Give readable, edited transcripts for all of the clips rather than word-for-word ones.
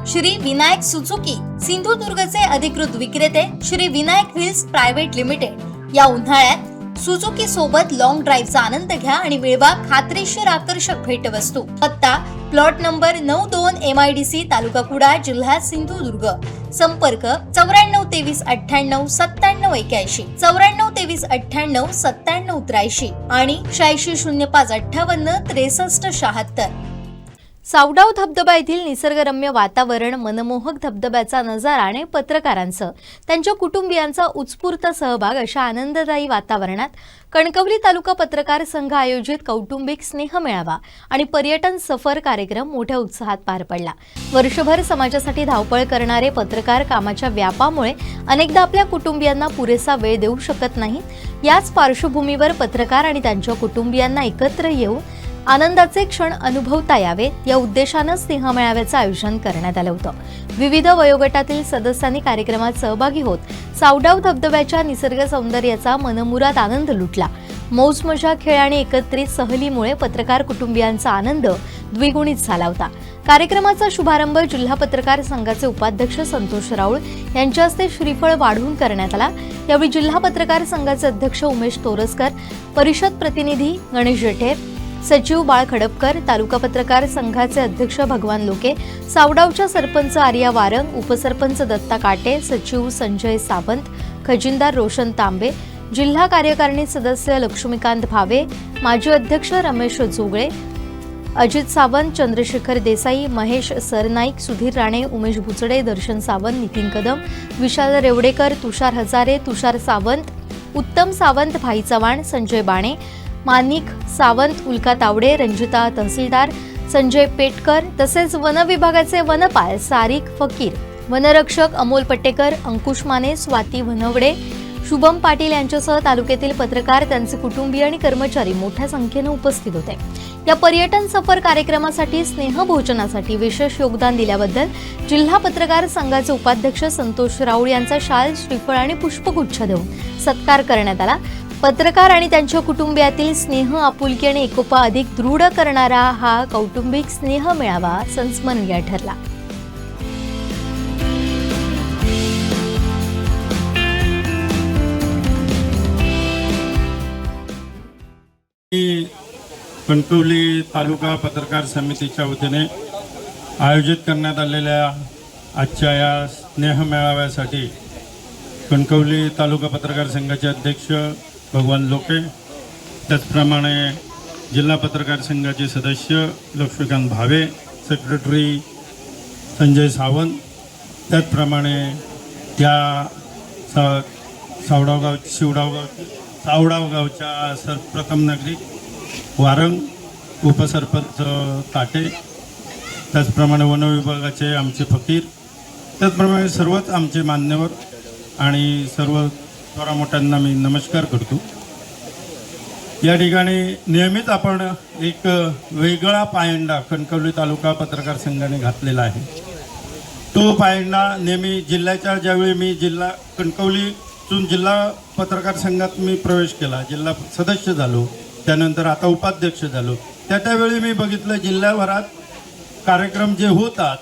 Shri Vinayak Suzuki सिंधुदुर्गचे अधिकृत विक्रेते Shri Vinayak wheels private limited या उन्हाळ्यात सुझुकी सोबत लॉंग ड्राईव्हचा आनंद घ्या आणि मिळवा खात्रीशीर आकर्षक भेटवस्तू। पत्ता प्लॉट नंबर 92 MIDC तालुका कुडाळ जिल्हा सिंधुदुर्ग। संपर्क 9423989781 9423989783 आणि 860558637676। सावडाव धबधबा येथील निसर्गरम्य वातावरण, मनमोहक धबधब्याचा नजारा आणि पत्रकारांसह त्यांच्या कुटुंबियांचा उत्स्फूर्त सहभाग अशा आनंददायी वातावरणात कणकवली तालुका पत्रकार संघ आयोजित कौटुंबिक स्नेह मेळावा आणि पर्यटन सफर कार्यक्रम मोठ्या उत्साहात पार पडला। वर्षभर समाजासाठी धावपळ करणारे पत्रकार कामाच्या व्यापामुळे अनेकदा आपल्या कुटुंबियांना पुरेसा वेळ देऊ शकत नाहीत। याच पार्श्वभूमीवर पत्रकार आणि त्यांच्या कुटुंबियांना एकत्र येऊन आनंदाचे क्षण अनुभवता यावेत या उद्देशाने स्नेह मेळाव्याचे आयोजन करण्यात आले होते। विविध वयोगटातील सदस्यांनी कार्यक्रमात सहभागी होत सावडाव धबधब्याच्या निसर्ग सौंदर्याचा मनमुराद आनंद लुटला। मौज मजा, खेळ आणि एकत्रित सहलीमुळे पत्रकार कुटुंबियांचा आनंद द्विगुणित झाला होता। कार्यक्रमाचा शुभारंभ जिल्हा पत्रकार संघाचे उपाध्यक्ष संतोष राऊळ यांच्या हस्ते श्रीफळ वाढून करण्यात आला। यावेळी जिल्हा पत्रकार संघाचे अध्यक्ष उमेश तोरसकर, परिषद प्रतिनिधी गणेश जेठे, सचिव बाळ खडपकर, तालुका पत्रकार संघाचे अध्यक्ष भगवान लोके, सावडावच्या सरपंच आर्या वारंग, उपसरपंच दत्ता काटे, सचिव संजय सावंत, खजिनदार रोशन तांबे, जिल्हा कार्यकारिणी सदस्य लक्ष्मीकांत भावे, माजी अध्यक्ष रमेश जोगळे, अजित सावंत, चंद्रशेखर देसाई, महेश सरनाईक, सुधीर राणे, उमेश भुचडे, दर्शन सावंत, नितीन कदम, विशाल रेवडेकर, तुषार हजारे, तुषार सावंत, उत्तम सावंत, भाई चव्हाण, संजय बाणे, मानिक सावंत, उल्का तावडे, रंजिता तहसीलदार, संजय पेटकर तसेच वन विभागाचे वनपाल सारिक फकीर, वनरक्षक अमोल पट्टेकर, अंकुश माने, स्वाती वनवडे, शुभम पाटील यांच्यासह तालुक्यातील पत्रकार, त्यांचे कुटुंबीय आणि कर्मचारी मोठ्या संख्येने उपस्थित होते। या पर्यटन सफर कार्यक्रमासाठी स्नेहभोजनासाठी विशेष योगदान दिल्याबद्दल जिल्हा पत्रकार संघाचे उपाध्यक्ष संतोष राऊळ यांचा शाल, श्रीफळ आणि पुष्पगुच्छ देऊन सत्कार करण्यात आला। पत्रकार आणि त्यांच्या कुटुंबियातील स्नेह, आपुलकी आणि एकोपा अधिक दृढ करणारा हा कौटुंबिक स्नेह मेळावा संस्मरणीय ठरला। कणकवली तालुका पत्रकार समितीच्या वतीने आयोजित करण्यात आलेल्या आजच्या या स्नेह मेळाव्यासाठी कणकवली तालुका पत्रकार संघाचे अध्यक्ष भगवान लोके, त्याचप्रमाणे जिल्हा पत्रकार संघाचे सदस्य लक्ष्मीकांत भावे, सेक्रेटरी संजय सावंत, त्याचप्रमाणे या सावडाव गावच्या प्रथम नागरिक वारंग, उपसरपंच ताटे, त्याचप्रमाणे वन विभागाचे आमचे फकीर, त्याचप्रमाणे सर्वच आमचे मान्यवर आणि सर्व थोरा मोठ्यांना मी नमस्कार करतो। या ठिकाणी नियमित आपण एक वेगळा पायंडा कणकवली तालुका पत्रकार संघाने घातलेला आहे। तो पायंडा नेहमी जिल्ह्याच्या ज्यावेळी मी कणकवलीतून जिल्हा पत्रकार संघात मी प्रवेश केला, जिल्हा सदस्य झालो, त्यानंतर आता उपाध्यक्ष झालो, त्यावेळी मी बघितलं जिल्ह्याभरात कार्यक्रम जे होतात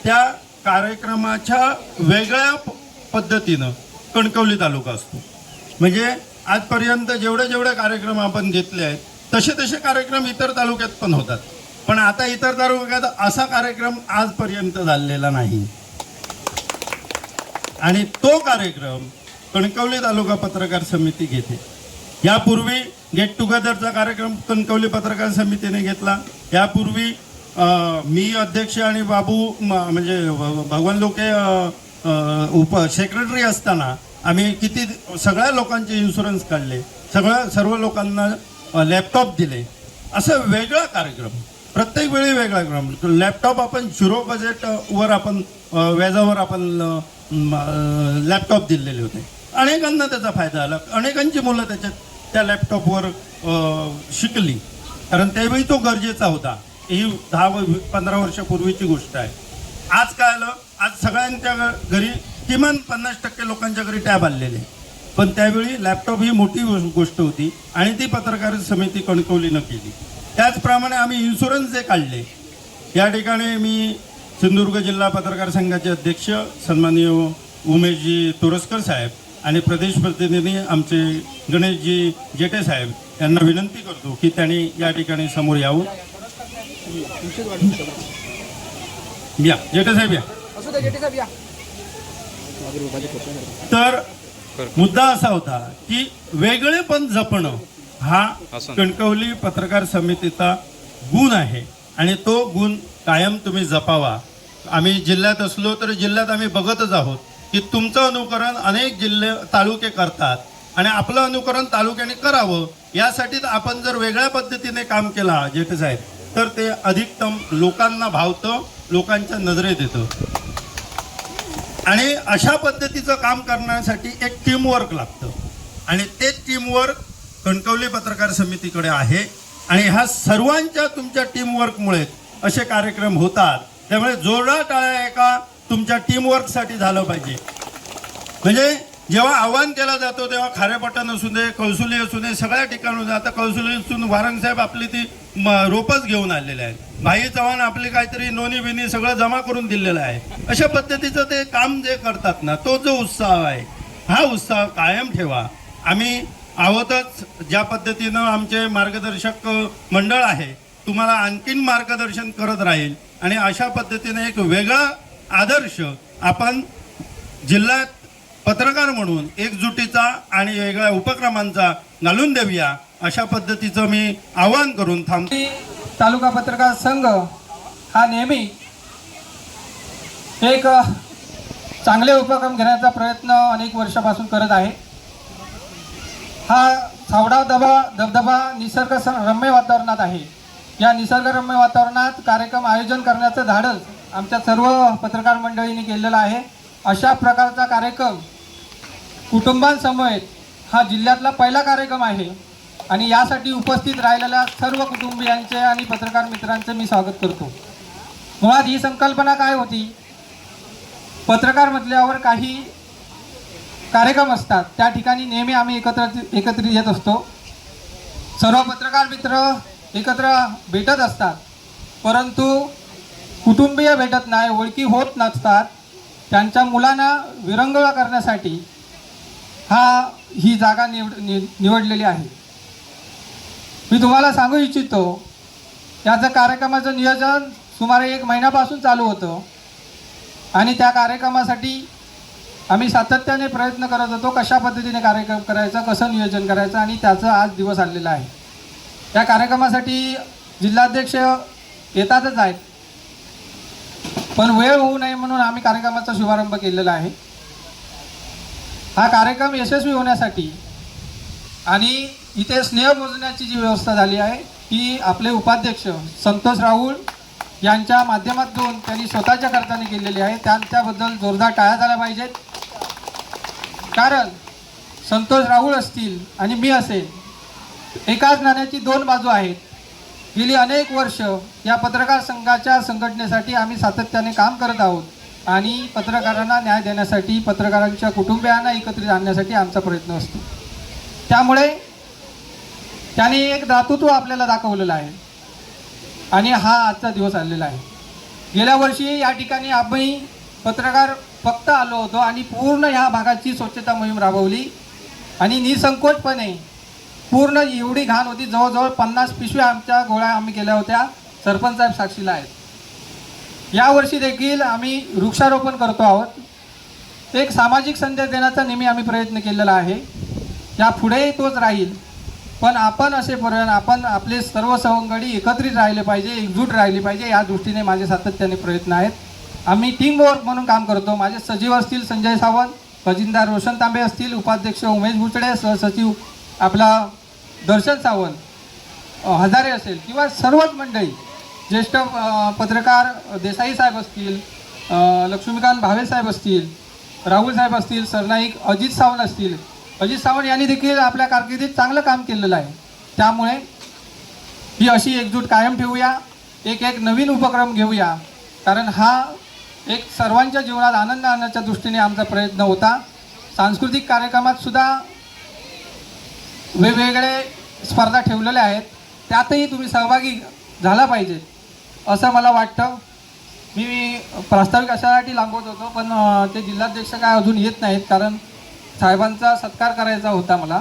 त्या कार्यक्रमाच्या वेगळ्या पद्धतीनं कणकवली तालुका असतो। म्हणजे आजपर्यंत जेवढे कार्यक्रम आपण घेतले आहेत तसे कार्यक्रम इतर तालुक्यात पण होतात, पण आता इतर तालुक्यात असा कार्यक्रम आजपर्यंत झालेला नाही। आणि तो कार्यक्रम कणकवली तालुका पत्रकार समिती घेते। यापूर्वी गेट टुगेदरचा कार्यक्रम कणकवली पत्रकार समितीने घेतला। यापूर्वी मी अध्यक्ष आणि बाबू म्हणजे भगवान लोके सेक्रेटरी असताना आम्ही किती सगळ्या लोकांचे इन्शुरन्स काढले, सर्व लोकांना लॅपटॉप दिले। असं वेगळा कार्यक्रम, प्रत्येक वेळी वेगळा कार्यक्रम। लॅपटॉप आपण 0 बजेटवर आपण व्याजावर आपण लॅपटॉप दिलेले होते। अनेकांना त्याचा फायदा झाला, अनेकांची मुलं त्या लॅपटॉपवर शिकली, कारण त्यावेळी तो गरजेचा होता। ही 10-15 वर्षापूर्वीची गोष्ट आहे। आज काय आलं, आज सगळ्यांच्या घरी किमान 50% लोकांच्या घरी टॅब आलेले, पण त्यावेळी लॅपटॉप ही मोठी गोष्ट होती आणि ती पत्रकार समिती कणकवलीनं केली। त्याचप्रमाणे आम्ही इन्शुरन्स जे काढले, या ठिकाणी मी सिंधुदुर्ग जिल्हा पत्रकार संघाचे अध्यक्ष सन्माननीय उमेशजी तोरसकर साहेब आणि प्रदेश प्रतिनिधी आमचे गणेशजी जेटे साहेब यांना विनंती करतो की त्यांनी या ठिकाणी समोर यावं. या जेटे साहेब या. तर मुद्दा असा होता की वेगळेपण जपणं हा कणकवली पत्रकार समितीचा गुण आहे आणि तो गुण कायम तुम्ही जपावा. आम्ही जिल्ह्यात असलो तर जिल्ह्यात आम्ही बघतच आहोत की तुमचं अनुकरण अनेक जिल्हे तालुके करतात आणि आपलं अनुकरण तालुक्याने करावं. यासाठी आपण जर वेगळ्या पद्धतीने काम केला जेठे साहेब तर ते अधिकतम लोकांना भावतं, लोकांच्या नजरेत येतं. आणि अशा पद्धतीचं काम करण्यासाठी एक टीमवर्क लागतं आणि ते टीमवर्क कणकवली पत्रकार समितीकडे आहे आणि ह्या सर्वांच्या तुमच्या टीमवर्कमुळे असे कार्यक्रम होतात. त्यामुळे जोरदार टाळ्या एका तुमच्या टीमवर्कसाठी झालं पाहिजे. म्हणजे जेव्हा आव्हान केला जातो तेव्हा खारेपटण असू दे, कळसुली असू दे, सगळ्या ठिकाणून आता कळसुलीतून वारंगसाहेब आपली ती रोपच घेऊन आलेले आहेत. भाई चव्हाण आपली काहीतरी नोनी बिनी सगळं जमा करून दिलेलं आहे. अशा पद्धतीचं ते काम जे करतात ना, तो जो उत्साह आहे हा उत्साह कायम ठेवा. आम्ही आहोतच. ज्या पद्धतीनं आमचे मार्गदर्शक मंडळ आहे तुम्हाला आणखीन मार्गदर्शन करत राहील आणि अशा पद्धतीने एक वेगळा आदर्श आपण जिल्ह्यात पत्रकार म्हणून एकजुटीचा आणि वेगळ्या उपक्रमांचा घालून देऊया अशा पद्धतीचं मी आवाहन करून थांबतो. तालुका पत्रकार संघ हा नेहमी एक चांगले उपक्रम घेण्याचा प्रयत्न अनेक वर्षापासून करत आहे. हा सावडाव धबधबा निसर्गरम्य वातावरणात आहे. या निसर्गरम्य वातावरणात कार्यक्रम आयोजन करण्याचं धाडस आमच्या सर्व पत्रकार मंडळींनी केलेलं आहे. अशा प्रकारचा कार्यक्रम कुटुंबांसमवेत हा जिल्ह्यातला पहिला कार्यक्रम आहे आणि यासाठी उपस्थित राहिलेल्या सर्व कुटुंबियांचे आणि पत्रकार मित्रांचे मी स्वागत करतो. मुळात ही संकल्पना काय होती, पत्रकार म्हटल्यावर काही कार्यक्रम असतात त्या ठिकाणी नेहमी आम्ही एकत्रित येत असतो. सर्व पत्रकार मित्र एकत्र भेटत असतात परंतु कुटुंबीय भेटत नाही, ओळखी होत नसतात. त्यांच्या मुलांना विरंगुळा करण्यासाठी ही जागा निवडलेली आहे. मी तुम्हाला सांगू इच्छितो याचं कार्यक्रमाचं नियोजन सुमारे 1 महिन्यापासून चालू होतं आणि त्या कार्यक्रमासाठी आम्ही सातत्याने प्रयत्न करत होतो कशा पद्धतीने कार्यक्रम करायचा, कसं नियोजन करायचं आणि त्याचं आज दिवस आलेला आहे. त्या कार्यक्रमासाठी जिल्हाध्यक्ष येतातच आहेत पण वेळ होऊ नये म्हणून आम्ही कार्यक्रमाचा शुभारंभ केलेला आहे. हा कार्यक्रम यशस्वी होण्यासाठी आणि इथे स्नेह मोजण्याची जी व्यवस्था झाली आहे ती आपले उपाध्यक्ष संतोष राहुल यांच्या माध्यमातून त्यांनी स्वतःच्या खर्चाने केलेली आहे. त्यांच्याबद्दल जोरदार टाळ्या झाल्या पाहिजेत. कारण संतोष राहुल असतील आणि मी असेल, एकाच नाण्याची 2 बाजू आहेत. गेली अनेक वर्ष या पत्रकार संघाच्या संघटनेसाठी आम्ही सातत्याने काम करत आहोत आणि पत्रकारांना न्याय देण्यासाठी, पत्रकारांच्या कुटुंबियांना एकत्रित आणण्यासाठी आमचा प्रयत्न असतो. त्यामुळे त्याने एक दातृत्व आपल्याला दाखवलेलं आहे आणि हा आजचा दिवस आलेला आहे. गेल्या वर्षी या ठिकाणी आम्ही पत्रकार फक्त आलो होतो आणि पूर्ण ह्या भागाची स्वच्छता मोहीम राबवली आणि निसंकोचपणे पूर्ण एवढी घाण होती, जवळजवळ 50 पिशव्या आमच्या गोळ्या आम्ही केल्या होत्या. सरपंच साहेब साक्षीला आहेत. यावर्षी देखील आम्ही वृक्षारोपण करतो आहोत. एक सामाजिक संदेश देण्याचा नेहमी आम्ही प्रयत्न केलेला आहे. यापुढेही तोच राहील. पण आपण असेपर्यंत आपण आपले सर्व सवंगडी एकत्रित राहिले पाहिजे, एकजूट राहिली पाहिजे या दृष्टीने माझे सातत्याने प्रयत्न आहेत. आम्ही टीमवर्क म्हणून काम करतो. माझे सचिव असतील संजय सावंत, खजिनदार रोशन तांबे असतील, उपाध्यक्ष उमेश भुचडे, सहसचिव आपला दर्शन सावंत, हजारे असेल किंवा सर्वच मंडळी, ज्येष्ठ पत्रकार देसाई साहेब असतील, लक्ष्मीकांत भावे साहेब असतील, राहुल साहेब असतील, सरनाईक अजित सावंत असतील. अजित सावंत यांनी देखील आपल्या कारकिर्दीत चांगलं काम केलेलं आहे. त्यामुळे ही अशी एकजूट कायम ठेवूया, एक नवीन उपक्रम घेऊया. कारण हा एक सर्वांच्या जीवनात आनंद आणण्याच्या दृष्टीने आमचा प्रयत्न होता. सांस्कृतिक कार्यक्रमात सुद्धा वेगवेगळे स्पर्धा ठेवलेल्या आहेत, त्यातही तुम्ही सहभागी झाला पाहिजे असं मला वाटतं. मी प्रास्ताविक अशासाठी लांबवत होतो, पण ते जिल्हाध्यक्ष काय अजून येत नाहीत, कारण साहेबांचा सत्कार करायचा होता मला.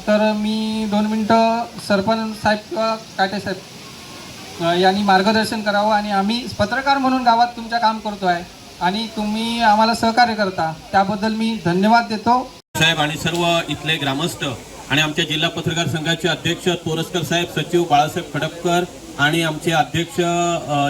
तर मी 2 मिनटं सरपंच साहेब किंवा काटे साहेब यांनी मार्गदर्शन करावं. आणि आम्ही पत्रकार म्हणून गावात तुमचं काम करतो आहे आणि तुम्ही आम्हाला सहकार्य करता, त्याबद्दल मी धन्यवाद देतो. साहेब आणि सर्व इथले ग्रामस्थ आणि आमच्या जिल्हा पत्रकार संघाचे अध्यक्ष तोरसकर साहेब, सचिव बाळासाहेब खडपकर आणि आमचे अध्यक्ष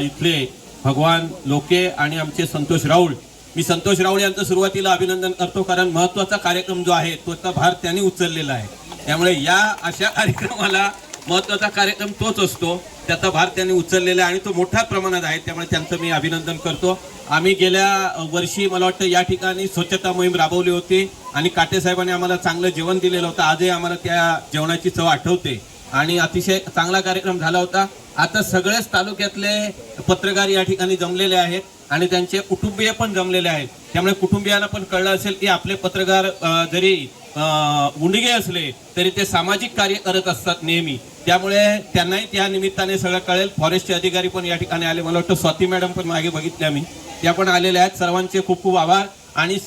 इथले भगवान लोके आणि आमचे संतोष राऊळ. मी संतोष राऊळ यांचं सुरुवातीला अभिनंदन करतो, कारण महत्त्वाचा कार्यक्रम जो आहे तोचा भार त्यांनी उचललेला आहे. त्यामुळे या अशा कार्यक्रमाला महत्त्वाचा कार्यक्रम तोच असतो, त्याचा भार त्यांनी उचललेला आहे आणि तो मोठ्या प्रमाणात आहे. त्यामुळे त्यांचं मी अभिनंदन करतो. आम्ही गेल्या वर्षी मला वाटतं या ठिकाणी स्वच्छता मोहीम राबवली होती आणि काटे साहेबांनी आम्हाला चांगलं जेवण दिलेलं होतं. आजही आम्हाला त्या जेवणाची चव आठवते आणि अतिशय चांगला कार्यक्रम झाला होता. आता सगळेच तालुक्यातले पत्रकार या ठिकाणी जमलेले आहेत आणि त्यांचे कुटुंबीय पण जमलेले आहेत. त्यामुळे कुटुंबियांना पण कळलं असेल की आपले पत्रकार जरी उंडगे असले तरी ते सामाजिक कार्य करत असतात नेहमी. त्यामुळे त्यांनाही त्या निमित्ताने सगळं कळेल. फॉरेस्टचे अधिकारी पण या ठिकाणी आले, मला वाटतं स्वाती मॅडम पण मागे बघितल्या मी, त्या पण आलेल्या आहेत. सर्वांचे खूप खूप आभार. आणि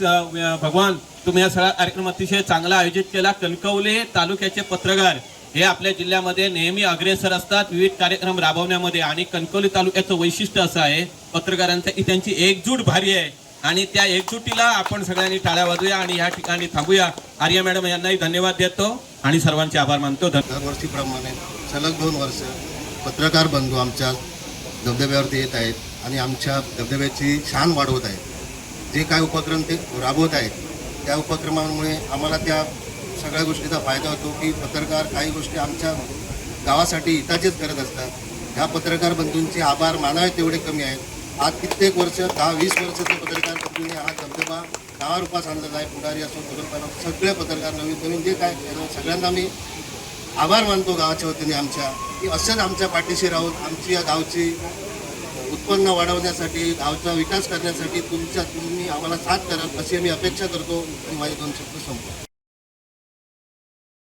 भगवान, तुम्ही हा सगळा कार्यक्रम अतिशय चांगला आयोजित केला. कणकवली तालुक्याचे पत्रकार हे आपल्या जिल्ह्यामध्ये नेहमी अग्रेसर असतात विविध कार्यक्रम राबवण्यामध्ये. आणि कणकवली तालुक्याचं वैशिष्ट्य असं आहे पत्रकारांचं की त्यांची एकजूट भारी आहे आणि त्या एकजुटीला आपण सगळ्यांनी टाळ्या वाजूया आणि या ठिकाणी थांबूया. आर्या मॅडम यांनाही धन्यवाद देतो आणि सर्वांचे आभार मानतो. दरवर्षीप्रमाणे सलग 2 वर्ष पत्रकार बंधू आमच्या धबधब्यावरती येत आहेत आणि आमच्या धबधब्याची शान वाढवत आहेत. जे काय उपक्रम ते राबवत आहेत त्या उपक्रमांमुळे आम्हाला त्या सगळ्या गोष्टीचा फायदा होतो की पत्रकार काही गोष्टी आमच्या गावासाठी हिताचेच करत असतात. ह्या पत्रकार बंधूंचे आभार मानावे तेवढे कमी आहेत. आज कित्येक वर्ष 10-20 वर्षाचे पत्रकार बंधूंनी हा धबधबा नावारूपास आणलेला आहे. पुढारी असो, सगळे पत्रकार नवीन जे काय सगळ्यांना मी आभार मानतो गावाच्या वतीने आमच्या, की असंच आमच्या पाठीशी राहून आमची या गावची उत्पन्न वाढवण्यासाठी, गावचा विकास करण्यासाठी तुम्ही आम्हाला साथ कराल अशी मी अपेक्षा करतो आणि माझे 2 शब्द संपतो.